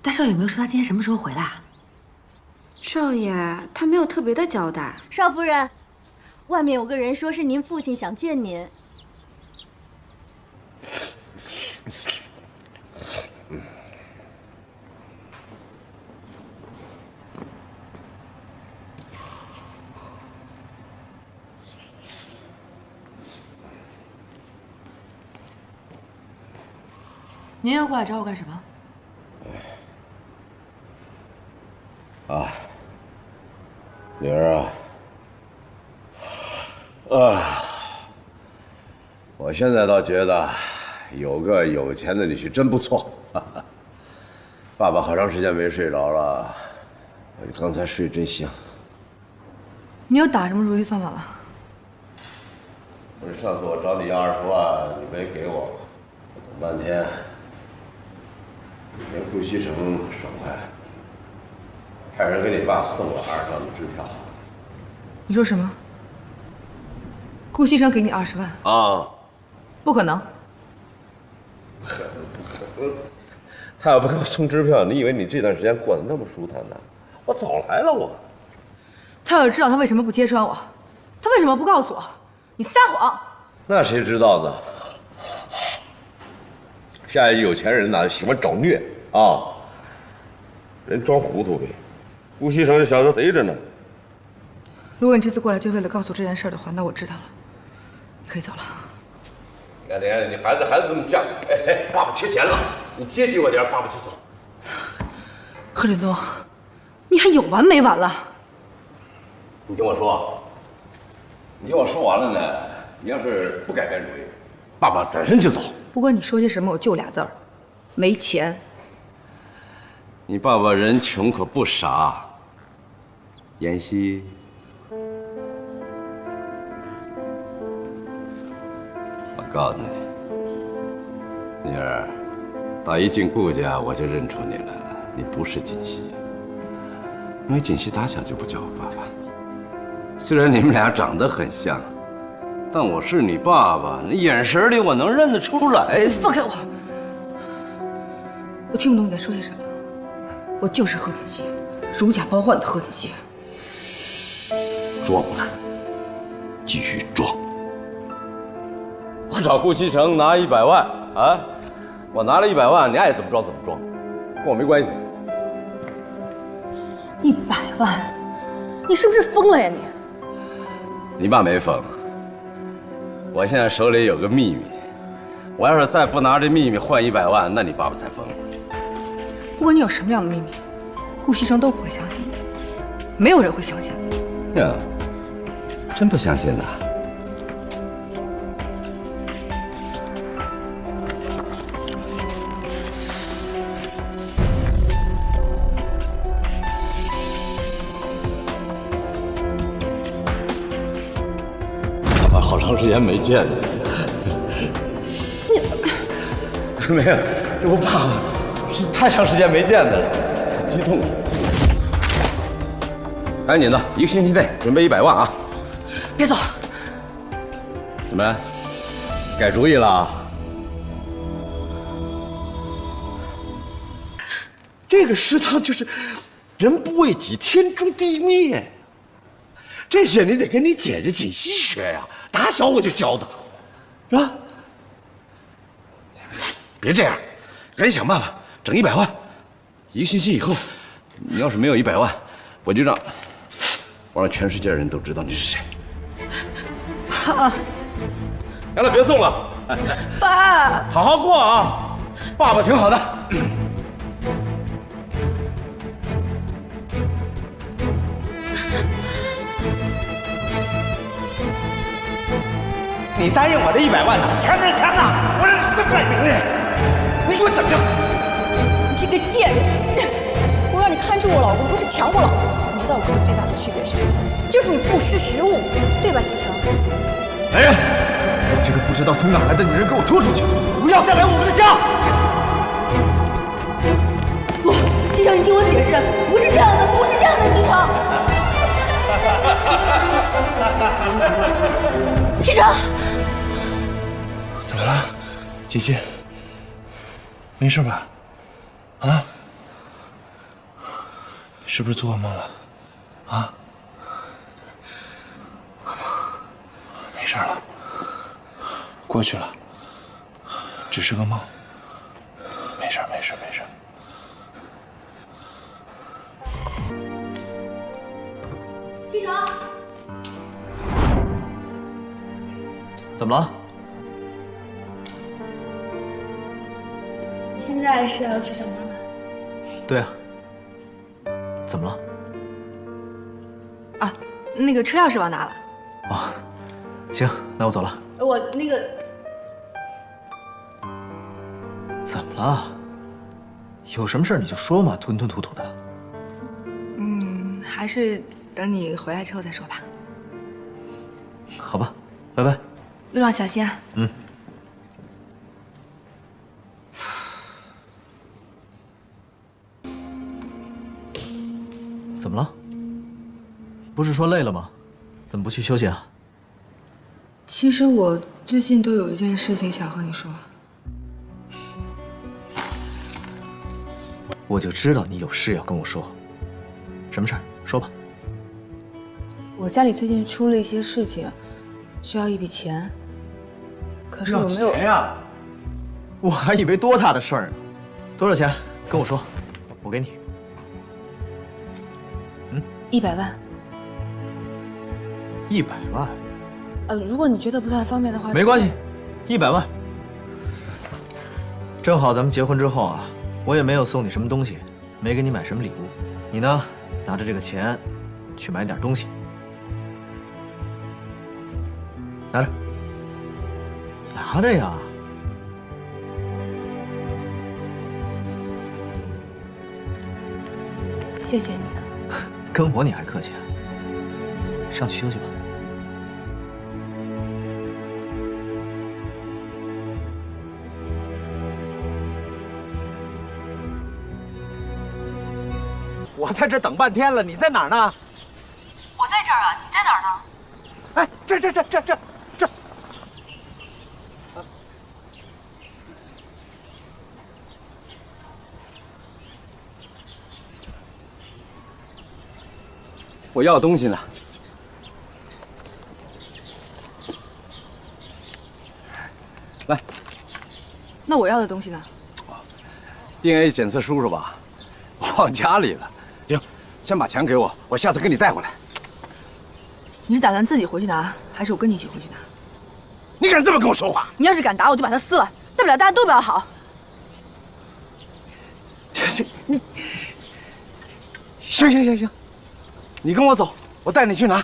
大少爷有没有说他今天什么时候回来啊？少爷，他没有特别的交代。少夫人，外面有个人说是您父亲想见您。您又过来找我干什么？啊，女儿啊，我现在倒觉得有个有钱的女婿真不错。爸爸好长时间没睡着了，刚才睡真香。你又打什么如意算盘了？不是上次我找你要20万，你没给我，等半天，连顾西城爽快，派人给你爸送了2张的支票。你说什么？顾西城给你20万？啊，不可能！不可能！他要不给我送支票，你以为你这段时间过得那么舒坦呢？我早来了，我。他要是知道他为什么不揭穿我，他为什么不告诉我？你撒谎！那谁知道呢？下一有钱人呢，喜欢找虐啊，人装糊涂呗。顾西城这小子贼着呢。如果你这次过来就为了告诉这件事的话，那我知道了，你可以走了。你看，你孩子这么犟，哎，爸爸缺钱了，你接济我点，爸爸就走。贺振东，你还有完没完了？你听我说，你听我说完了呢，你要是不改变主意，爸爸转身就走。不管你说些什么，我就俩字儿：没钱。你爸爸人穷可不傻，妍希。我告诉你，女儿，打一进顾家我就认出你来了，你不是锦溪，因为锦溪打小就不叫我爸爸。虽然你们俩长得很像，但我是你爸爸，那眼神里我能认得出来。放开我！我听不懂你在说些什么。我就是贺锦溪，如假包换的贺锦溪。装，继续装。我找顾西城拿100万啊，我拿了100万，你爱怎么装怎么装，跟我没关系。100万？你是不是疯了呀你？你爸没疯，我现在手里有个秘密，我要是再不拿这秘密换100万，那你爸爸才疯了。不管你有什么样的秘密，顾西城都不会相信你，没有人会相信你。呀，真不相信呐？爸爸好长时间没见你。没有，这不爸爸是太长时间没见的了，激动。赶紧的，1个星期内准备100万啊！别走！怎么，改主意了？这个食堂就是人不为己，天诛地灭。这些你得跟你姐姐锦溪学呀，打小我就教她，是吧？别这样，赶紧想办法整100万。1个星期以后，你要是没有100万，我就让全世界人都知道你是谁。好，行了，别送了，爸，好好过啊！爸爸挺好的。你答应我的100万呢？钱不是钱呐！我让你身败名裂！你给我等着！你这个贱人！我让你看住我老公，不是抢我老公。你知道我跟你最大的区别是什么？就是你不识时务，对吧，西城？来人，把这个不知道从哪来的女人给我拖出去！不要再来我们的家！不，西城，你听我解释，不是这样的，不是这样的，西城。西城，怎么了，锦溪？没事吧？啊？是不是做噩梦了？啊？没事了，过去了，只是个梦。没事，没事，没事。西城，怎么了？你现在是要去上班吗？对啊。怎么了？啊，那个车钥匙忘拿了。哦，行，那我走了。我那个怎么了？有什么事你就说嘛，吞吞吐吐的。还是等你回来之后再说吧。好吧，拜拜。路上小心啊。嗯。怎么了？不是说累了吗？怎么不去休息啊？其实我最近都有一件事情想和你说。我就知道你有事要跟我说。什么事儿？说吧。我家里最近出了一些事情，需要一笔钱。可是我没有钱呀？我还以为多大的事儿呢。多少钱？跟我说，我给你。 100万。100万？如果你觉得不太方便的话，没关系，100万。正好咱们结婚之后啊，我也没有送你什么东西，没给你买什么礼物。你呢，拿着这个钱，去买点东西。拿着，拿着呀。谢谢你。 跟我你还客气啊？上去休息吧。我在这等半天了，你在哪儿呢？我在这儿啊，你在哪儿呢？哎，这。我要东西呢。来，那我要的东西呢？ DNA 检测书是吧？我忘家里了。行，先把钱给我，我下次给你带回来。你是打算自己回去拿，还是我跟你一起回去拿？你敢这么跟我说话？你要是敢打我，就把它撕了，大不了大家都不要好。你行，你跟我走，我带你去拿。